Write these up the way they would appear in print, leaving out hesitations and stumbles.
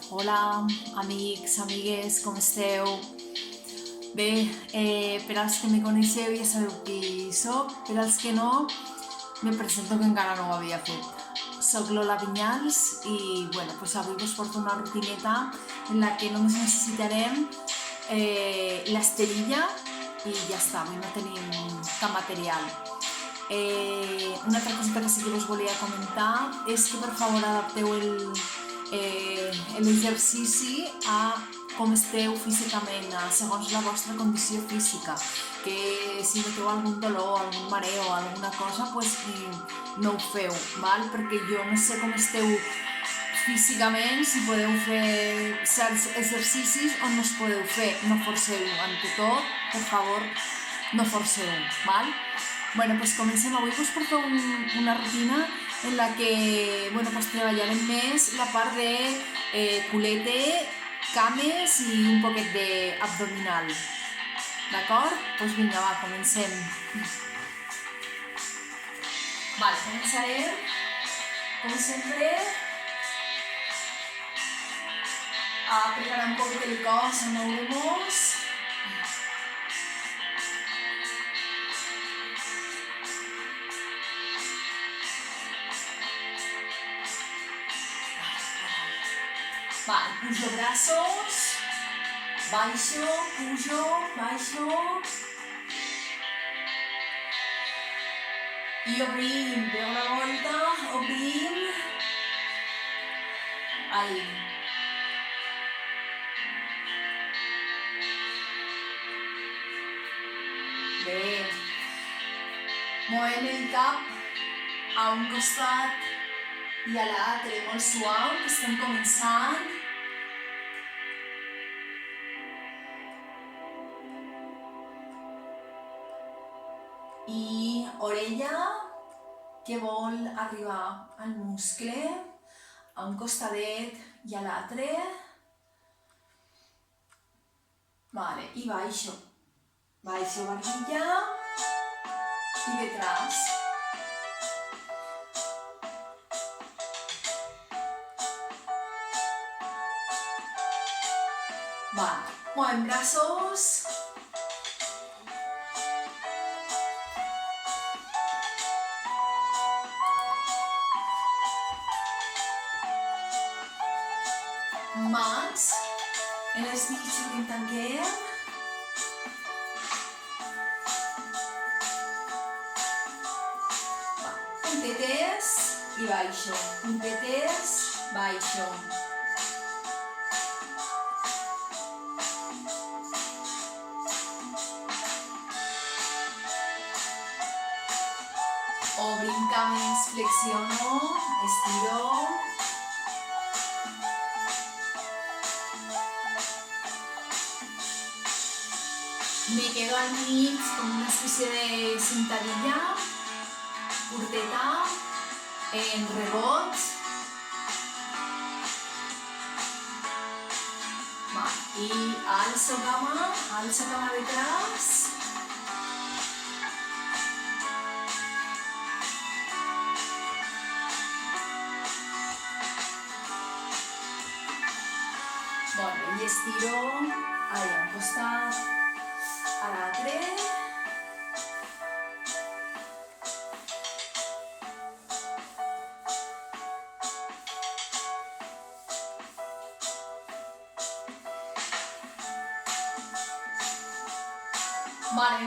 Hola, amics, amigues, com esteu? Bé, per als que me coneixeu ja sabeu qui soc, per als que no, me presento que encara no ho havia fet. Soc Lola Vinyals i pues avui us porto una rutineta en la que només necessitarem l'esterilla i ja està, avui no tenim cap material. Una altra coseta que sí que us volia comentar és que per favor adapteu l'exercici a com esteu físicament, segons la vostra condició física, que si noteu algun dolor, algun mareo, alguna cosa, pues no ho feu, val? Perquè jo no sé com esteu físicament, si podeu fer certs exercicis o no es podeu fer, no forceu, ante tot, per favor, no forceu, val? Pues comencem. Avui us porto una rutina en la que pues treballarem més la part de culete, cames i un poquet d'abdominal. D'acord? Doncs vinga, va, comencem. Vale, començarem, com sempre, a preparar un poquet el cos, a moure-nos. Vale, pujo brazos, baixo, pujo, baixo. I obrim, feu una volta, obrim. Ahí. Bé. Movem el cap a un costat i a l'altre, molt suau, que estem començant. I orella que vol arribar al muscle, a un costadet i a l'altre. Vale, i baixo. Baixo barbilla i detrás. Vale, movem brazos. Mans en els dits que tanquem. Puntetes i baixo. Puntetes, baixo. Obrim cames, flexiono, estiro. Me quedo al mig con una especie de sentadilla, curteta, en rebot. Y alzo cama detrás. Y estiro ahí a un costat, a l'altre. Vale,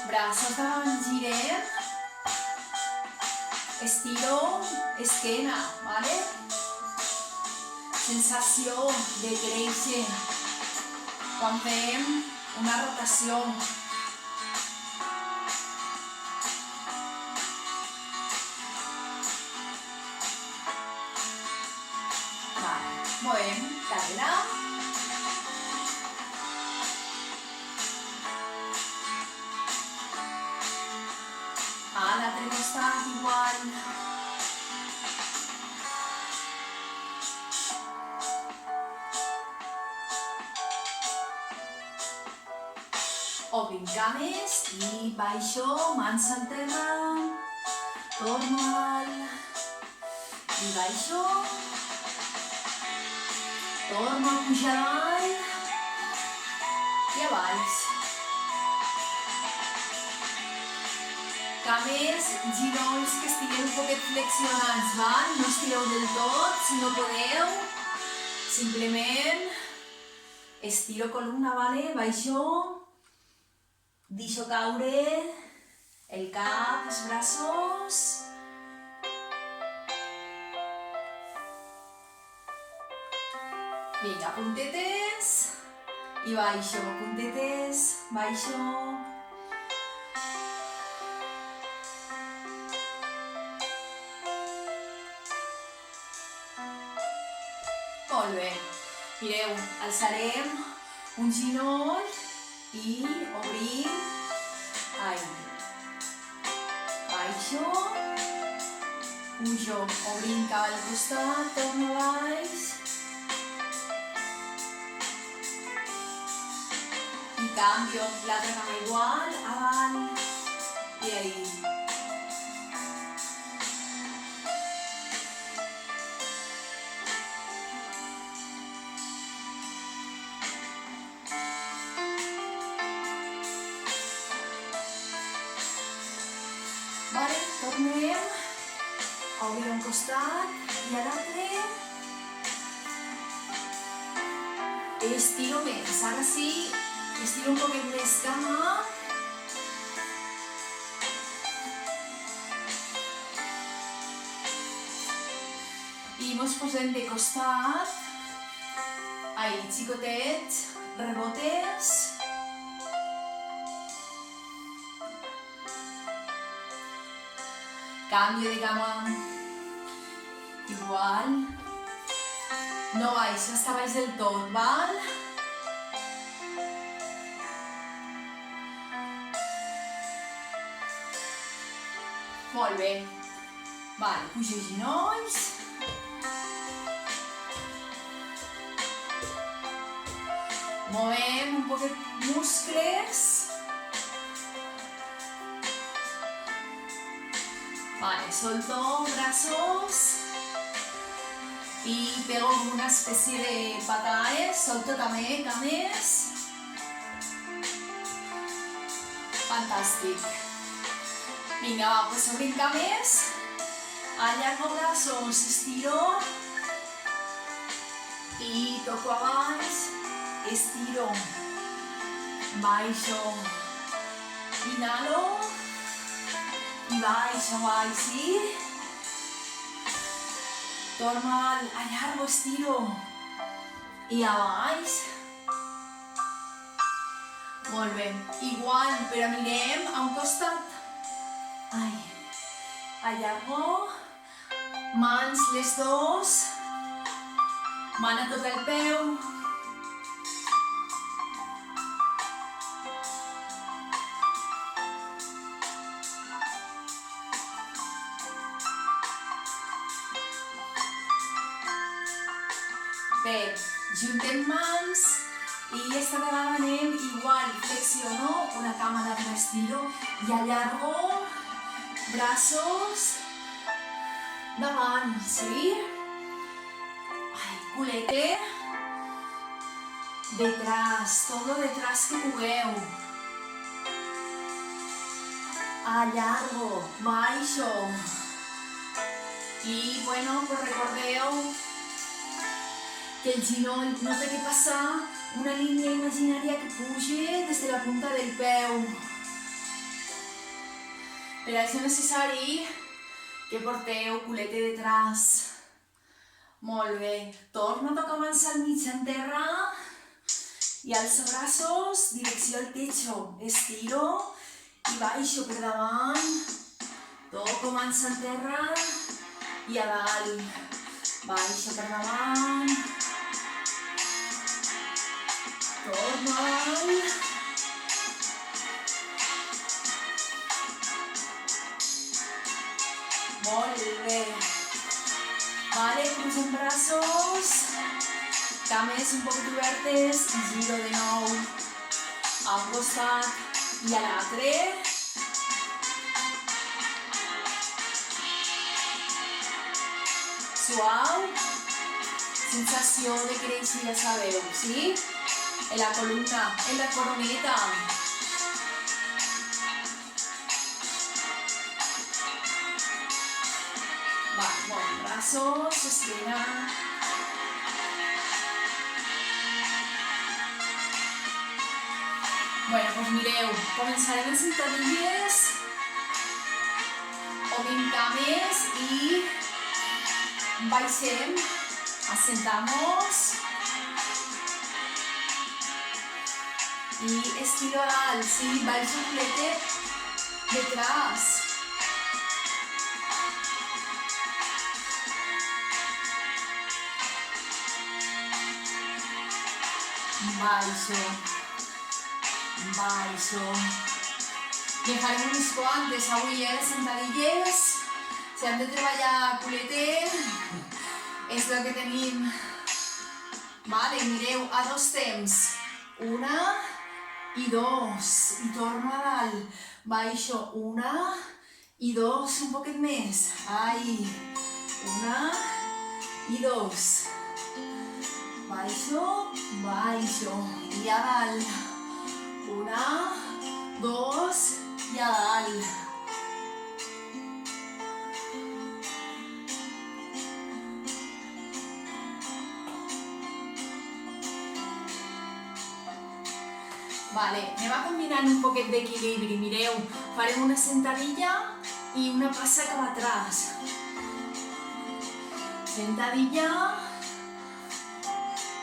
braços davant, girem. Estiro, esquena, vale? Sensació de créixer quan fem una rotació. Vale, movem cadera. A l'altre costat igual. Obrim cames i baixo, mans al terra, torno alt i baixo. Torna a pujar avall i a baix. Cames, ginolls que estigueu un poquet flexionats, val? No estireu del tot, si no podeu. Simplement estiro columna, vale? Baixo, deixo caure el cap, els braços. Vinga, puntetes i baixo, puntetes, baixo. Molt bé. Mireu, alçarem un ginoll i obrim. Ai. Baixo. Pujo, obrim cap al costat, torno baix. I canvio l'altra cama igual, avall i ahí. Vale, tornem a obrir un costat i a l'altre. Estiro més, ara sí, estiro un poquet més cama. I mos posem de costat. Ahí, xicotets, rebotes. Cambio de cama, igual, no baixo hasta baix del tot, val? Molt bé, val, pujo ginolls, movem un poquet muscles. Vale, solto brazos y pego como una especie de pataes, solto també cames. Fantàstic. Vinga, va, pues obrim cames, allargo brazos, estiro y toco a baix, estiro, baixo, inhalo. I baixo, sí? Torno allargo, estiro. I a baix. Molt bé. Igual, però mirem a un costat. Ai. Allargo. Mans les dos. Man a tot el peu. Bé, juntem mans i esta vegada anem igual, flexiono una cama d'altra estiro i allargo brazos davant, sí? Ai, culete detrás, todo detrás que pugueu. Allargo, baixo. I, bueno, pues recordeu que el ginoll no té que passar una línia imaginària que puja des de la punta del peu. Per això és necessari que porteu culete detrás. Molt bé. Torno a tocar mans al mig en terra i alço braços, direcció al techo. Estiro i baixo per davant. Toco mans en terra i a dalt. Baixo per davant. Torno a dalt. Molt bé. Vale, crucem braços. Cames un poc obertes i giro de nou a un costat i a l'altre. Suau. sensació de créixer, ja sabeu, sí? En la columna, en la coroneta. Va, bueno, brazos, esquena. Bueno, doncs mireu, començarem en sentadilles o 20 cames i baixem, assentamos i estiro a dalt, sí, baixo culete detrás. Baixo. Baixo. I en farem unes quantes avui, les sentadilles. Si hem de treballar culetet, és el que tenim. Vale, mireu, a dos temps. Una i dos. I torno a dalt. Baixo, una i dos. Un poquet més. Ai. Una i dos. Baixo, baixo. I a dalt. Una, dos i a dalt. Vale, anem a combinar un poquet d'equilibri. Mireu, farem una sentadilla i una passa cap atrás. Sentadilla,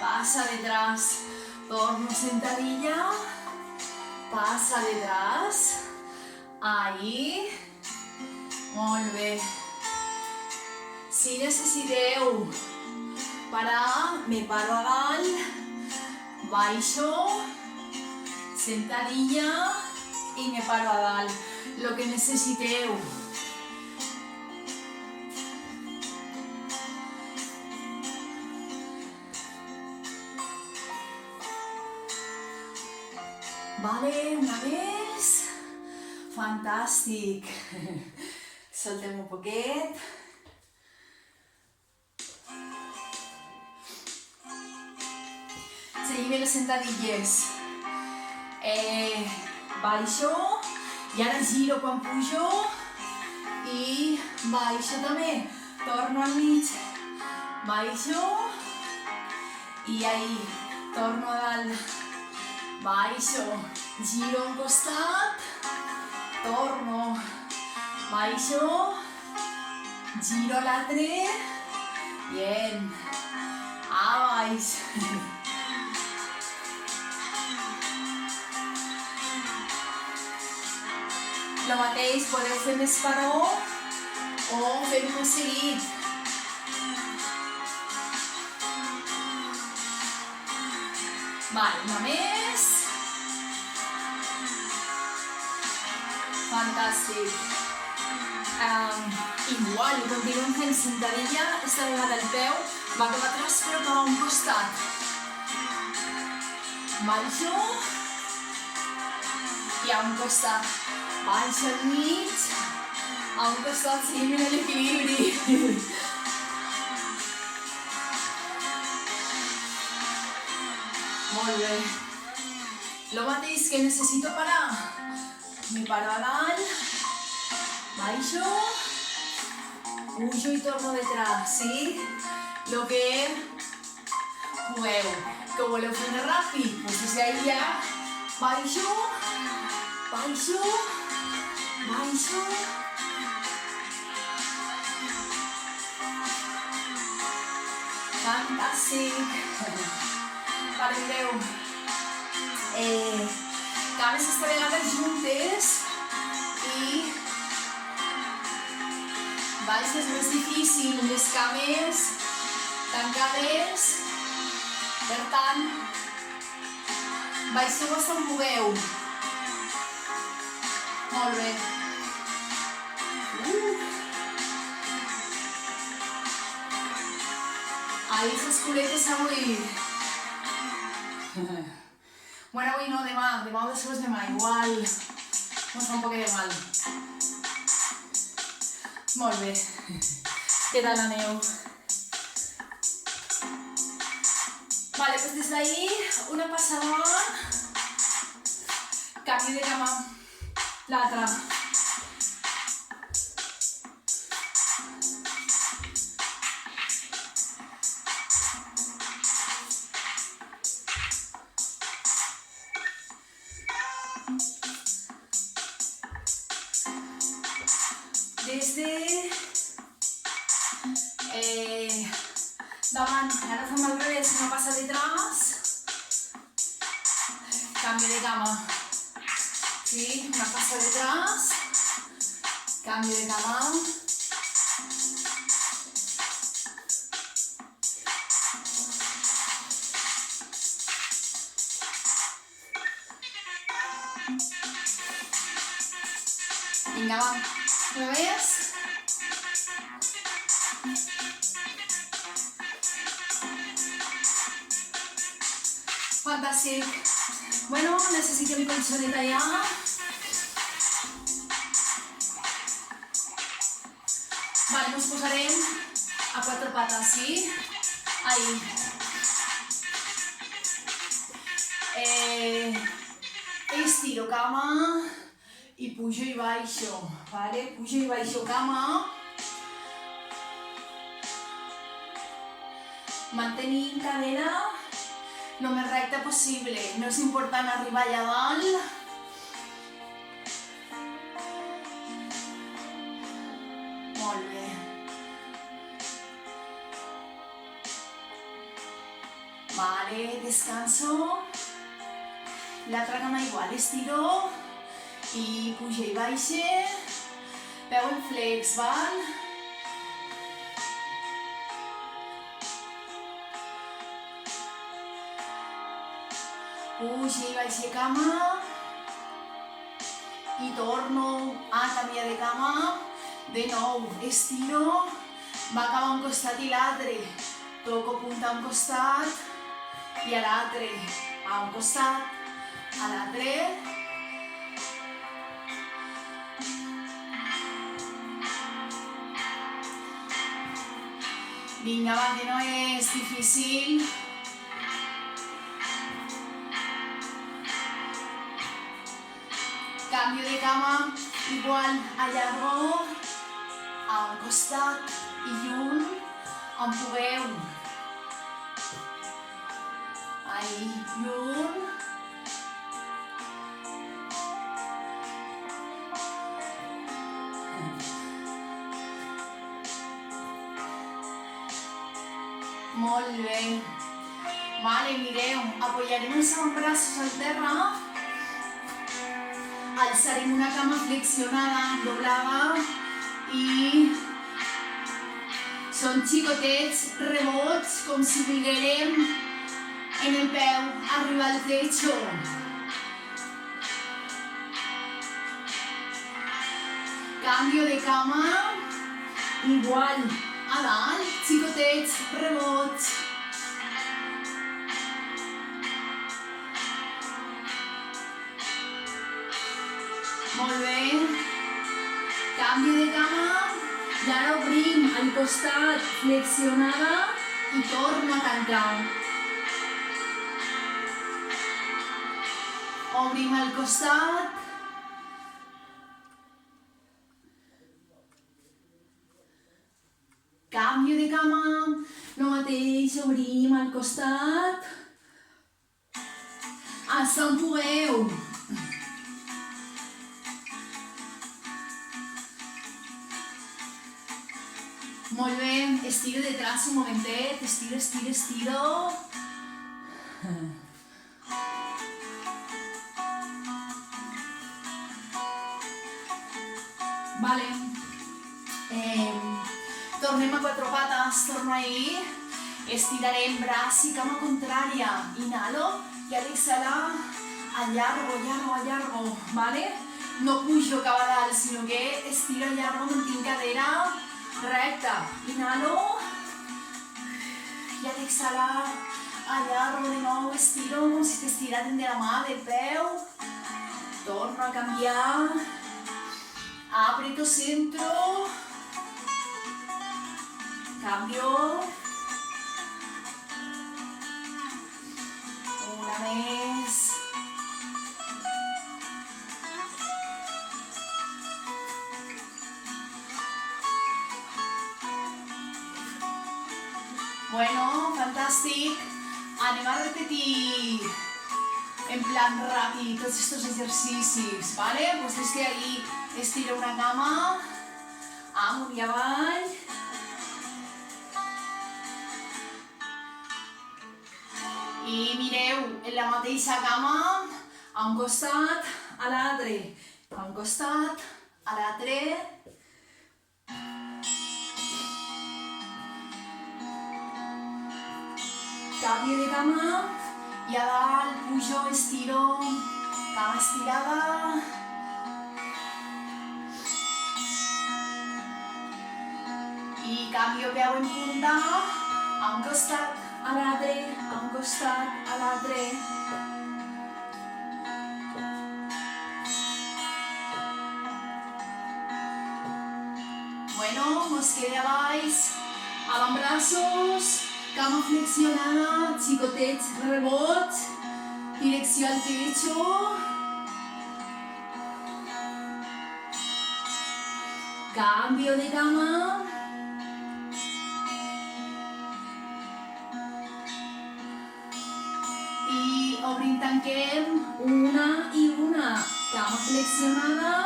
passa detrás. Torno, sentadilla. Passa detrás, ahí, molt bé. Si necessiteu parar, me paro a dalt, baixo, sentadilla i me paro a dalt, lo que necessiteu. Vale, una més. Fantàstic. Soltem un poquet. Seguim les sentadilles. Baixo i ara giro quan pujo i baixo també. Torno al mig. Baixo i ahí. Torno a dalt. Baixo, giro a un costat, torno, baixo, giro a l'altre, bien, a baix. Lo mateix, podeu fer més paró o fer-ho seguit. Vale, una més. Fantàstic. Igual, continuem fent sentadilla. Esta vegada el peu va cap atrás però cap a un costat. Baixo i a un costat. Baixo al mig, a un costat, seguim en l'equilibri. Molt bé. Lo mateix que necessito parar. Me paro a dalt, baixo, pujo i torno detrás, ¿sí? Lo que jugueu. Que voleu fer més ràpid, pues des d'ahí ja baixo, baixo, baixo. Fantàstic. Pareu. Cames esta vegada juntes i baixes més difícil, les cames tancades, per tant, baixeu on pugueu. Molt bé. Ahí les culetes avui. Bueno, avui no, demà o després demà, igual ens fa un poc de mal. Molt bé. Què tal aneu? Vale, pues des d'ahí, una passa davant, canvi de cama, l'altra. Des de davant, ara fem al revés, una passa detrás, cambio de cama, sí, una passa detrás, cambio de cama, vinga va, revés. Fantàstic. Bueno, necessitem colxoneta ja. Vale, nos posarem a quatre pates, sí? Ahí. Estiro cama i pujo i baixo, vale? Pujo i baixo cama. Mantenint cadera lo més recta possible, no és important arribar allà dalt. Molt bé. Vale, descanso. L'altra cama igual, estiro i puja i baixa. Peu en flex, val? Puja i baixa cama i torno a canviar de cama. De nou, estiro, va cap a un costat i l'altre. Toco punta a un costat i a l'altre. A un costat, a l'altre. Vinga, va, que no és difícil. Cambio de cama, igual allargo a un costat i un, on pugueu. Ahí, i un. Molt bé. Vale, mireu, apoyarem els avantbraços al terra. Alçarem una cama flexionada, doblada i són xicotets rebots, com si volguérem en el peu arribar al techo. Cambio de cama, igual a dalt, xicotets rebots. Molt bé. Canvi de cama. I ara obrim al costat, flexionada i torno a tancar. Obrim al costat. Canvi de cama. Lo mateix, obrim al costat. Hasta on pugueu. Molt bé, estiro detrás un momentet, estiro, estiro, estiro. Vale. Tornem a quatre pates, torno ahí. Estirarem braç i cama contrària. Inhalo i al exhalar allargo, allargo, allargo, vale? No pujo cap a dalt, sinó que estiro, allargo, mantinc cadera recta. Inhalo i al exhalar allargo de nou, estiro com si t'estiraten de la mà, del peu. Torno a canviar. Aprieto centro. Cambio. Bueno, fantàstic. Anem a repetir en plan ràpid tots estos exercicis, ¿vale? Pues desde ahí estira una cama, amunt i avall. I mireu, en la mateixa cama, a un costat, a l'altre, a un costat, a l'altre. Canvi de cama i a dalt pujo, estiro, cama estirada. I canvio peu en punta, a un costat, a l'altre, a un costat, a l'altre. Bueno, mos queda baix, avantbraços, cama flexionada, xicotet, rebot, direcció al techo. Cambio de cama. I obrim, tanquem, una i una, cama flexionada.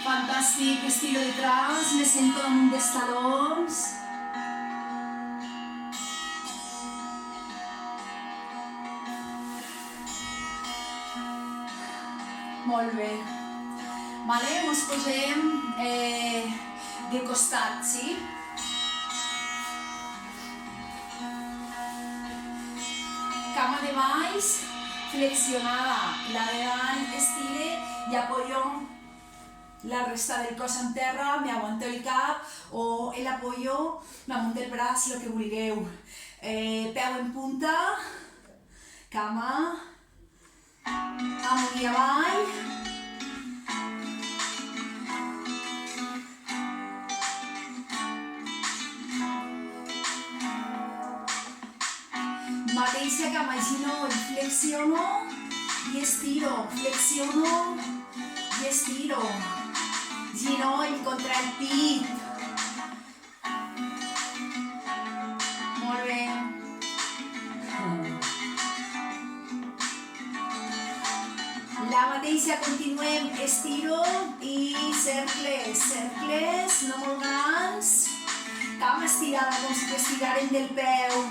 Fantàstic, estiro detrás, me sento damunt dels talons. Molt bé. Vale, mos posem de costat, sí? Cama de baix, flexionada. La de dalt estire i apoyo la resta del cos en terra, me aguanto el cap o el apoyo damunt del braç, el que vulgueu. Peu en punta, cama, amunt i avall. Mateixa cama, ginoll, flexiono i estiro, flexiono i estiro. Ginoll contra el pit. Molt bé. La mateixa, continuem, estiro i cercles, cercles, no molt grans. Cama estirada, com si estirarem del peu.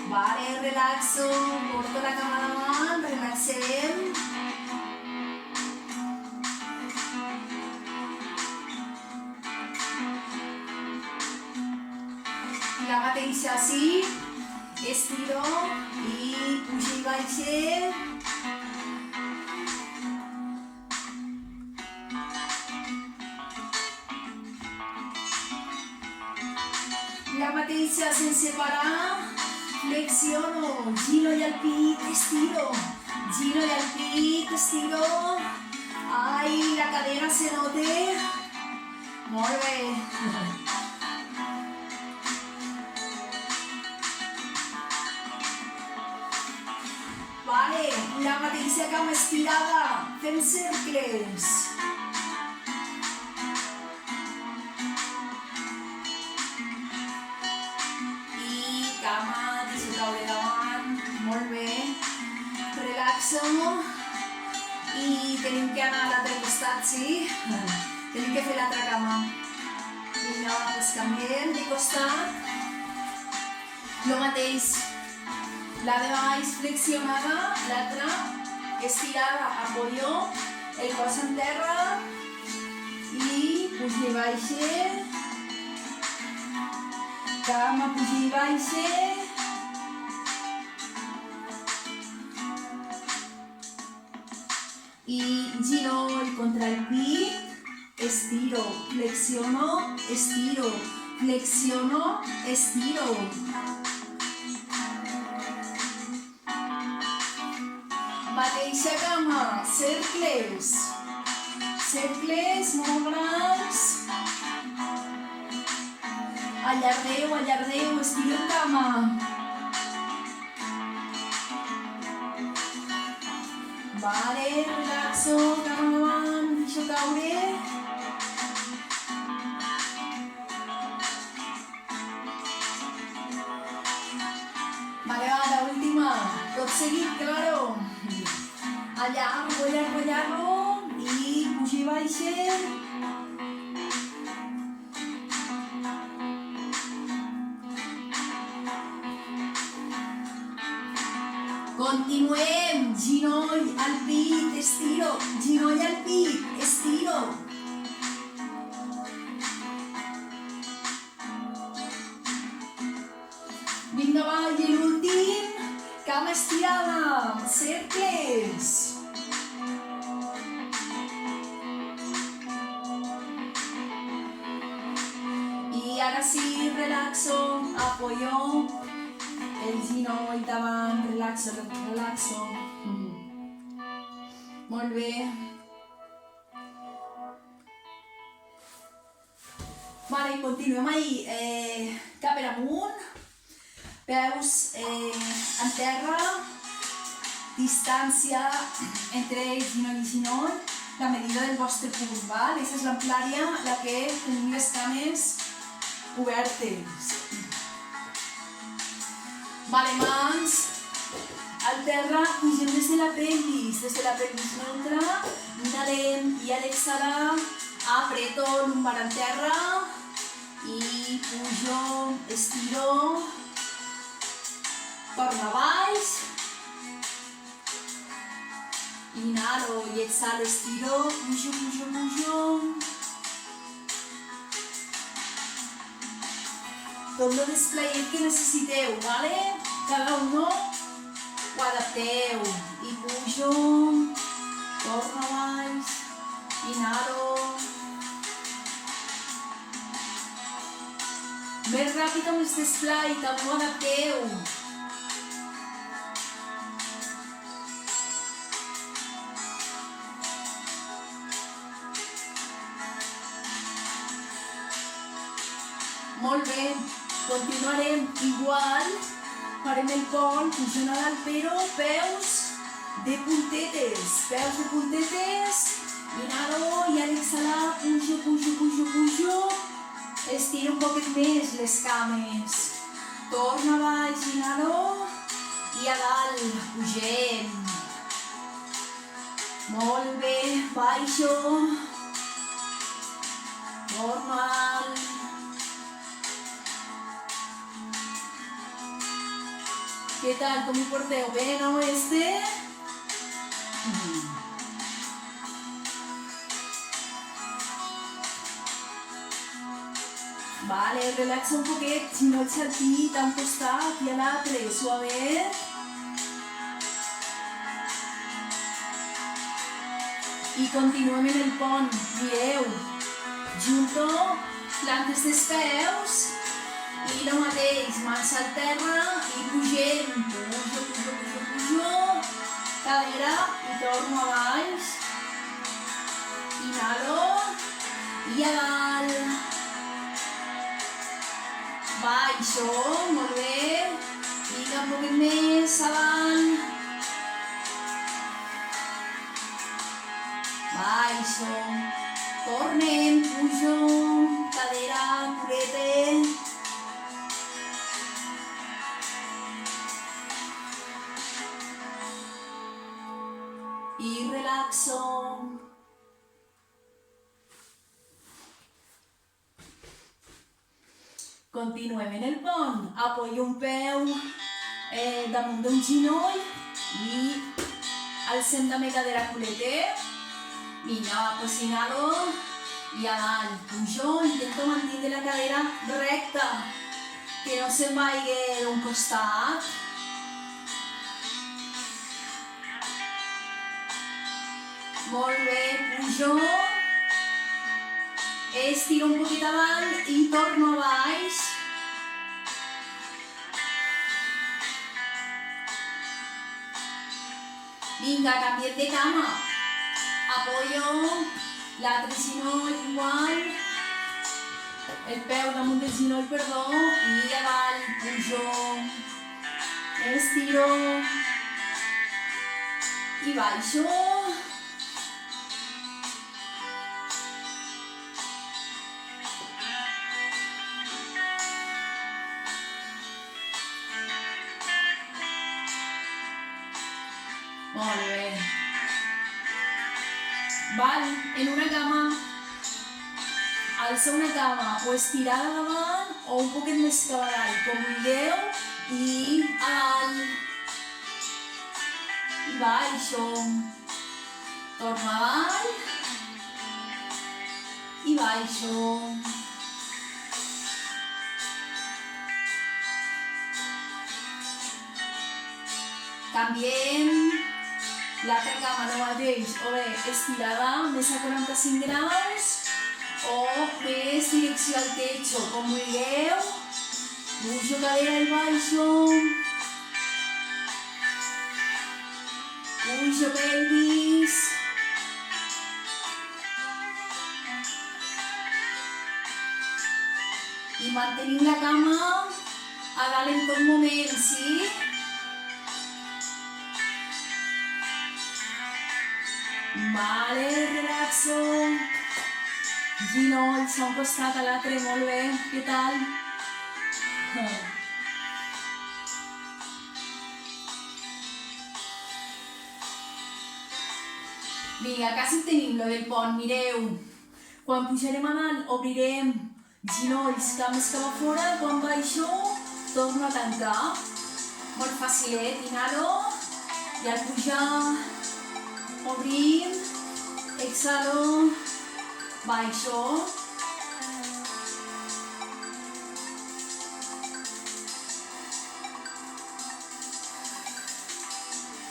Vale, relaxo, porto la cama davant, relaxem. La mateixa així, estiro i pujo i baixo. La mateixa sense parar. Flexiono, giro y al pit, estiro, giro y al pit, estiro. Ay, la cadera se note. Molt bé. Vale, la mateixa cama estirada, fem cercles. Molt bé, relaxo i tenim que anar a l'altre costat, sí? Tenim que fer l'altra cama. Vinga, doncs canviem de costat. Lo mateix, la de baix flexionada, l'altra estirada, apoyo el cos en terra i pujo i baixe. Cama, pujo i baixe. Y giro contra el pit, estiro, flexiono, estiro, flexiono, estiro. Mateixa cama, cercles, cercles molt grans. Allargueu, allargueu, estiro cama. Vale, relaxo, cap endavant, deixo caure. Vale, va, la última. Tot seguit, claro. Allà, rollar-lo i puja i baixa. Continuem, ginoll al pit, estiro, ginoll al pit, estiro. Vinga, va, i l'últim, cama estirada, cercles. I ara sí, relaxo, apoyo. El ginoll davant, relaxo, relaxo. Molt bé. Vale, continuem ahí. Cap per amunt. Peus en terra. Distància entre ginoll i ginoll. La medida del vostre punt, val? Aquesta és l'amplària, la que tenim les cames obertes. Vale, mans al terra, pugem des de la pelvis neutra, inhalem i a l'exhalar, apreto lumbar en terra i pujo, estiro, torno a baix, inhalo i exhalo, estiro, pujo, pujo, pujo. Tot el desplegament que necessiteu, ¿vale? Cada uno ho adapteu. I pujo, torno a baix, inhalo. Més ràpid amb el desplai, també ho adapteu. Molt bé. Continuarem igual, farem el pont, pujant a dalt, però peus de puntetes, inhalo i a l'exhalar, pujo, pujo, pujo, pujo, estiro un poquet més les cames, torno a baix, inhalo i a dalt, pugem, molt bé, baixo, normal. Què tal? Com ho porteu? Bé, no, este? Vale, relaxa un poquet, ginolls al pit, a un costat i a l'altre, suavet. I continuem en el pont, mireu. Junto, plantes dels peus. I el mateix, mans al terra i pugem, pujo, pujo, pujo, pujo, cadera i torno a baix, inhalo i a dalt, baixo, molt bé, vinga un poquet més avant, baixo, tornem, pujo, cadera, culete, i relaxo. Continuem en el pont. Apoyo un peu damunt d'un ginoll i alcem també cadera culete. Vinga, pues inhalo i a dalt. Pujo, intento mantenir la cadera recta, que no se'n vagi d'un costat. Molt bé, pujo, estiro un poquit avant i torno a baix. Vinga, canviem de cama. Apoyo, l'altre ginoll igual, el peu damunt del ginoll, perdó, i a dalt, pujo, estiro, i baixo. Molt bé. Val, en una cama, alça una cama o estirada davant o un poquet més cap avall, com vulgueu, i a dalt, i baixo, torna avall, i baixo. Canviem l'altra cama, el mateix, o bé estirada més a 45 graus o més direcció al techo, com vulgueu. Pujo cadera i baixo. Pujo pelvis. I mantenim la cama a dalt en tot moment, sí? Vale, relaxo. Ginolls a un costat, a l'altre, molt bé. Què tal? Vinga, quasi tenim lo del pont, mireu. Quan pujarem a dalt, obrirem ginolls, cames cap a fora. Quan baixo, torno a tancar. Molt facilet, inhalo. I al pujar, obrim, exhalo, baixo.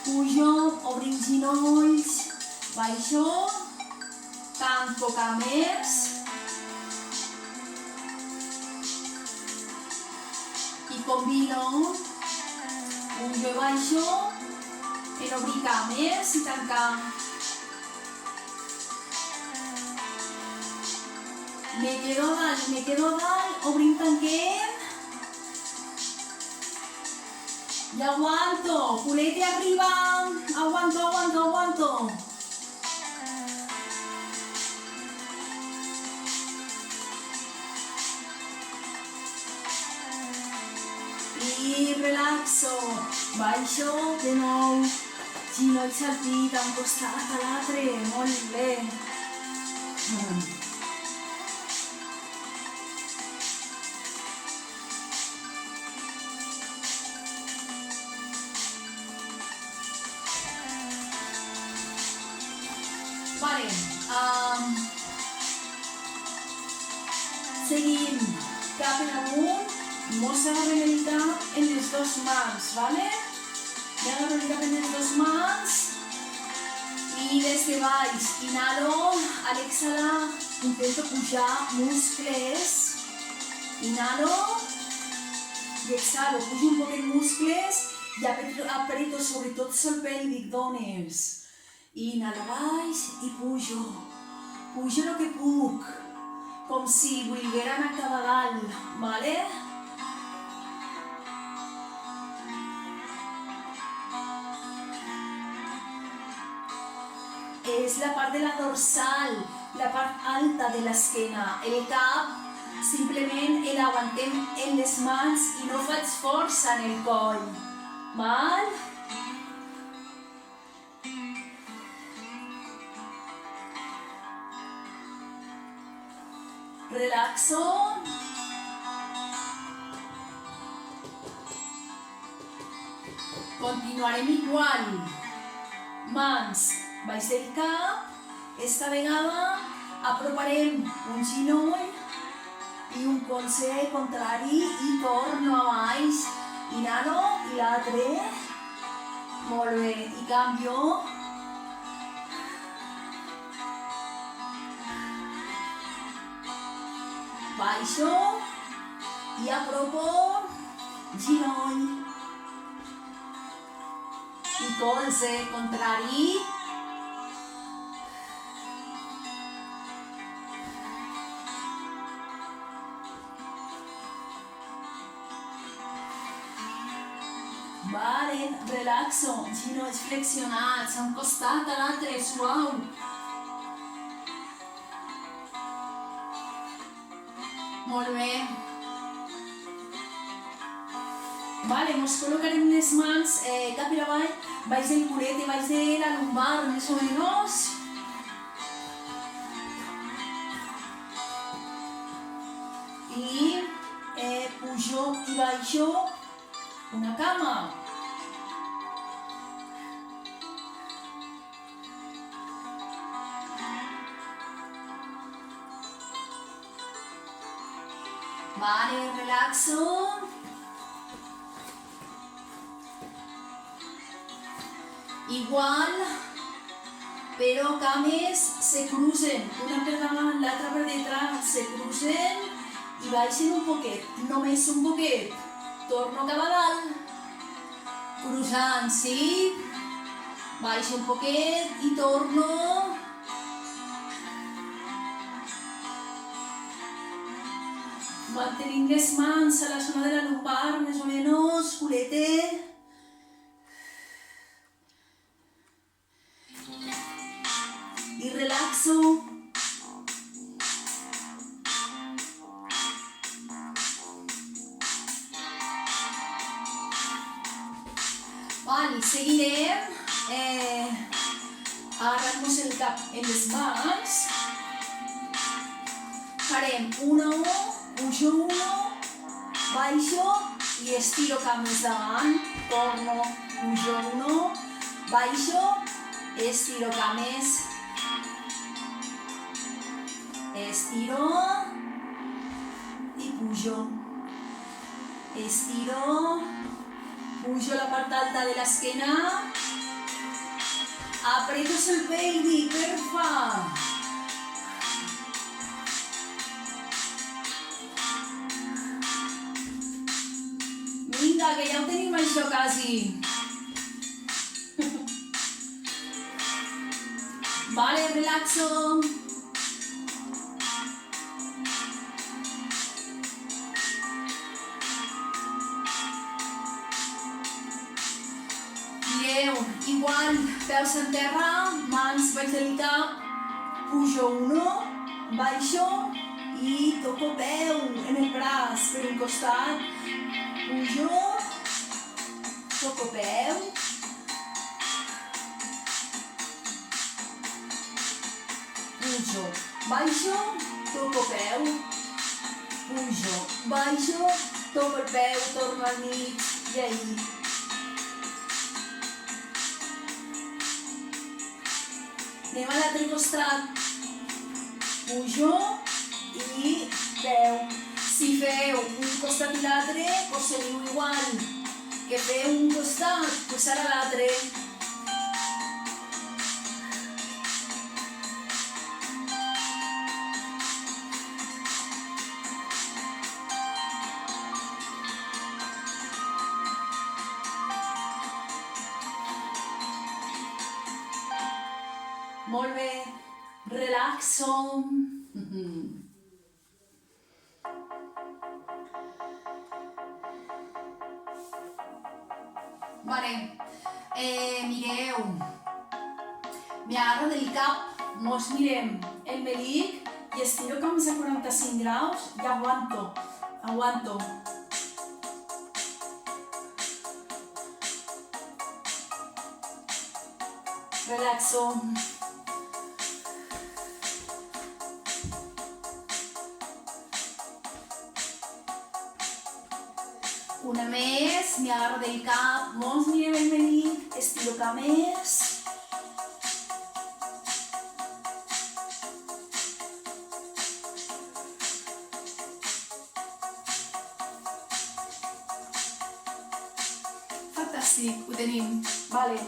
Pujo, obrim ginolls, baixo, tanco cames i combino. Pujo i baixo en obrir cames i tancar. Me quedo dalt, obrim, tanquem. Y aguanto, culete arriba, aguanto, aguanto, aguanto. I relaxo, baixo de nou, ginolls al pit, a un costat a l'altre, molt bé. Vale, seguim cap en amunt, mos agarrem el cap en les dues mans, vale? Me agarro el cap en les dues mans i des de baix inhalo, al exhalar intento pujar muscles, inhalo i exhalo, pujo un poquet muscles i aprieto sobretot sol pèlvic, dones. Inhalo baix i pujo el que puc, com si volguera anar cap a dalt, vale? És la part de la dorsal, la part alta de l'esquena. El cap simplement l'aguantem en les mans i no faig força en el coll, val? Relaxo. Continuarem igual. Mans baix del cap. Esta vegada aproparem un ginoll i un colze contrari i torno a baix. Inhalo i l'altre. Molt bé. I canvio. Baixo i apropo ginoll i colze contrari. Vale, relaxo, ginolls flexionats, a un costat a l'altre, suau. Molt bé. Vale, mos col·locarem les mans cap per avall, baix del culet i baix de la lumbar, més o menys. I pujo i baixo una cama. Vale, relaxo. Igual, però cames se crucen, una per davant, l'altra per detrás, se crucen i baixen un poquet, només un poquet. Torno cap a dalt, cruzant, sí? Baixo un poquet i torno. Mantenint les mans a la zona de la lumbar, més o menys, culete. I relaxo. Vale, seguirem agarrant-nos el cap en les mans. Farem 1 a 1, pujo 1, baixo i estiro cames davant. Torno, pujo 1, baixo, estiro cames. Estiro i pujo. Estiro. Pujo la part alta de l'esquena. Apretos el pelvis, perfa. Vinga, que ja ho tenim això quasi. Vale, relaxo. Igual, peus en terra, mans baix del cap, pujo 1, baixo i toco peu en el braç per un costat, pujo, toco peu, pujo, baixo, toco peu, pujo, baixo, toco el peu, torno al mig i ahí. Anem a l'altre costat, pujo i peu. Si feu un costat i l'altre, doncs seguiu igual. Que feu un costat, doncs ara l'altre. Molt bé, relaxo. Vale, mireu, m'agarro del cap, mos mirem el melic i estiro cames a 45 graus i aguanto. Relaxo. Una més, m'agarro del cap, mos mirem el melic, estiro cames. Fantàstic, ho tenim. Vale.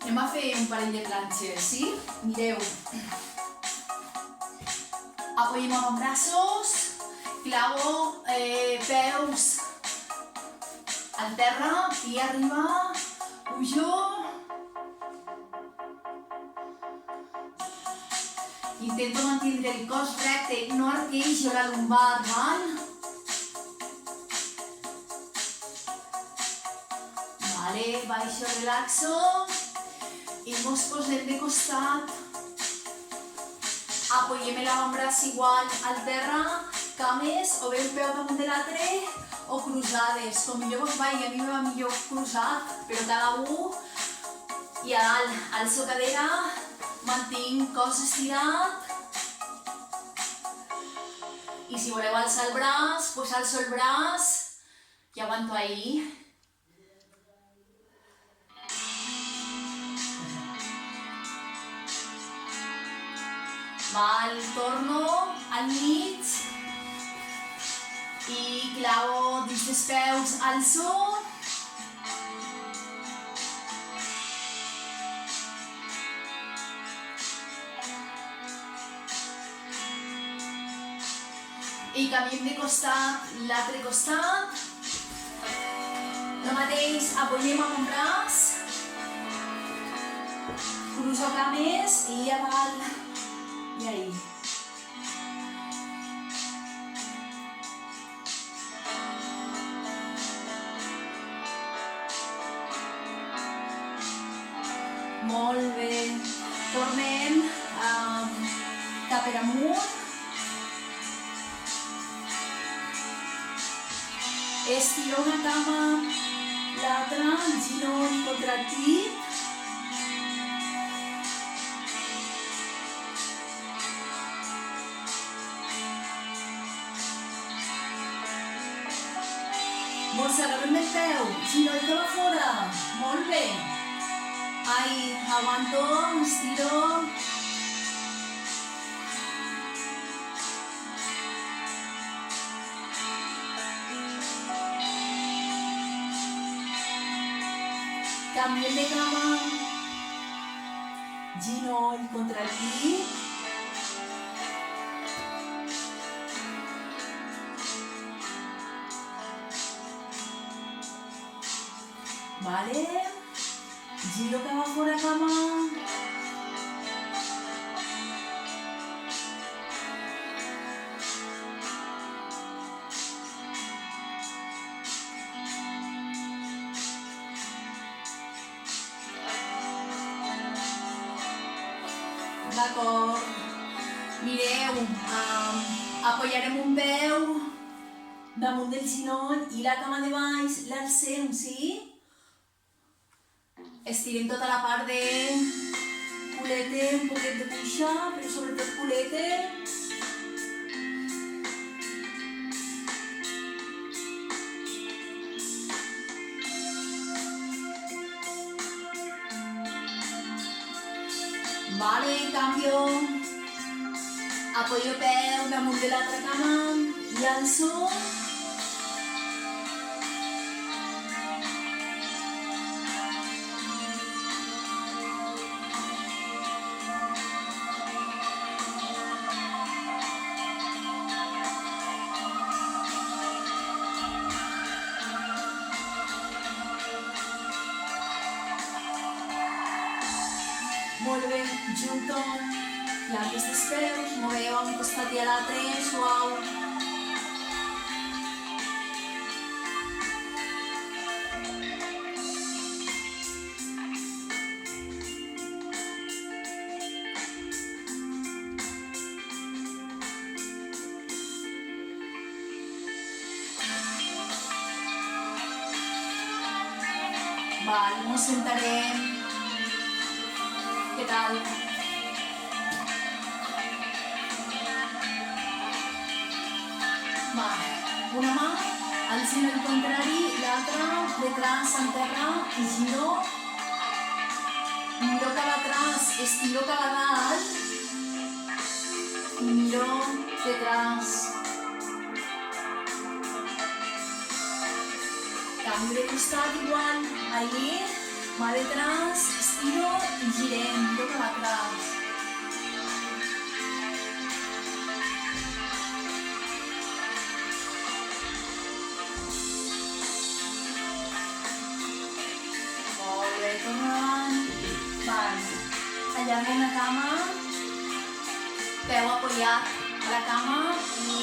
Anem a fer un parell de planxes, sí? Mireu. Apoyem amb braços, clavo peus al terra i arriba, pujo. Intento mantenir el cos recte, no arqueixo la lumbar, val? Vale, baixo, relaxo i mos posem de costat. Apoyem l'avantbraç igual al terra, cames o bé un peu damunt de l'altre o cruzades, com millor vos vagi. A mi me va millor cruzat, però cada un. I a dalt, alço cadera, mantinc cos estirat. I si voleu alçar el braç, pues alço el braç i aguanto ahí. Val, torno al mig i clavo dins dels peus, alço. I canviem de costat, l'altre costat. El mateix, apoyem amb un braç, cruzo cames i a dalt. I ahí. Molt bé. Tornem cap per amunt. Estiro una cama, l'altra, ginoll contractit. Mos agarrem el peu, ginoll cap a fora. Molt bé. Ahí, aguanto, estiro. Canviem de cama, ginoll contractit. Vale, giro cap a fora cama. D'acord. Mireu, apoyarem un peu damunt del ginoll i la cama de baix l'alcem, sí? Estirem tota la part de culete, un poquet de cuixa, però sobretot culete. Vale, cambio. Apoyo peu damunt de l'altra cama i alço. Molt bé, junto plantes dels peus, moveu a un costat i a l'altre, suau. Val, mos sentarem. Què tal? Va, una mà al ginoll contrari, l'altra detrás en terra i giro. Miro cap atrás, estiro cap a dalt i miro detrás. Canvi de costat igual, ahí, mà detrás, estiro i girem, miro cap atrás. Molt bé, tornant. Vale. Allarguem la cama, peu apoyat a la cama i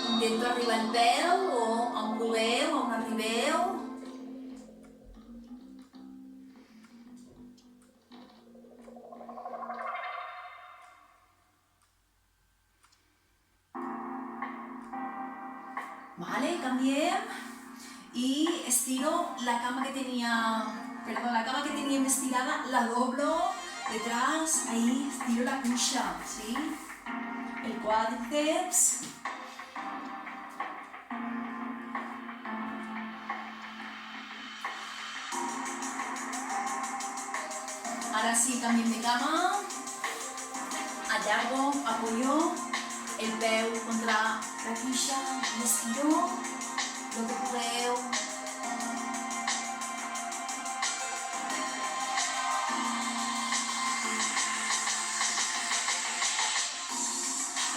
intento arribar al peu o on proveu, on arribeu. Vale, canviem. I estiro la cama que tenía, perdón, la cama que teníem estirada, la doblo detrás, ahí estiro la cuixa, ¿sí? El cuádriceps. Ahora sí, canviem de cama. Allargo, apoyo el peu contra la cuixa, l'estiro, el que pugueu.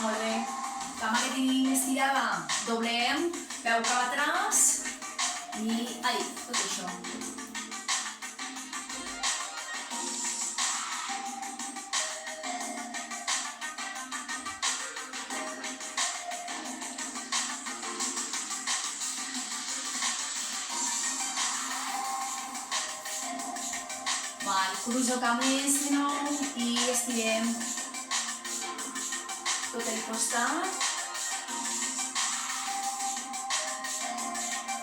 Molt bé. Cama que tenim estirada, doblem, peu cap atrás i ai, tot això. Val, cruzo cames de nou i estirem tot el costat.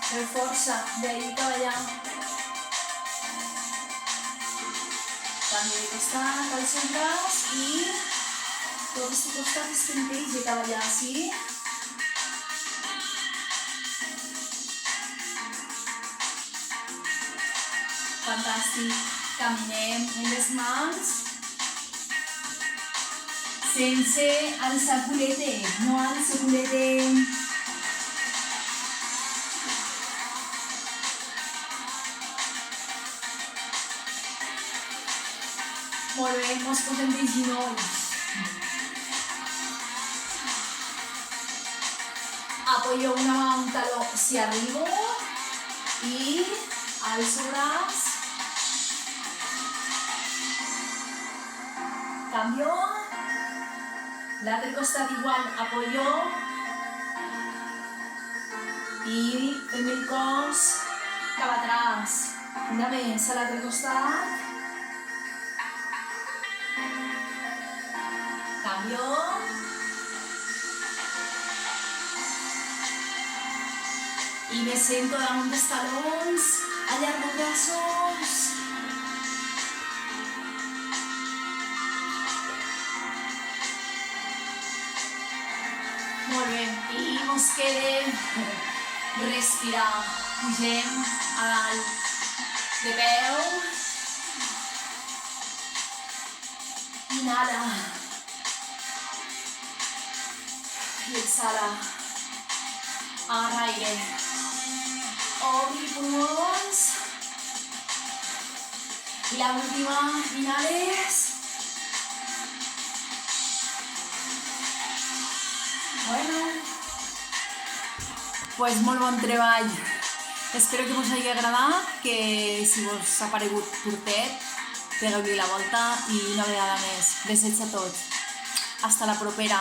Per força, d'ahir cap allà. Canvi de costat, al seu braç i tot aquest costat es tendeix de cap allà, sí? Fantàstic. Caminem amb les mans sense alçar culete, no alça culete. Molt bé, mos posem de ginolls. Apoyo una mà, un taló si arribo i alço braç. Cambio, l'altre costat igual, apoyo i fem el cos cap atrás. Una més a l'altre costat. Cambio. I me sento damunt dels talons, allargo braços. Molt bé, i mos queda respirar. Pugem a dalt de peu. Inhala. I exhala. Agarra aire. Obri pulmons. I la última, inhales. Bueno, pues molt bon treball. Espero que us hagi agradat, que si vos ha paregut curtet, pegueu-li la volta i una vegada més. Besets a tots. Hasta la propera.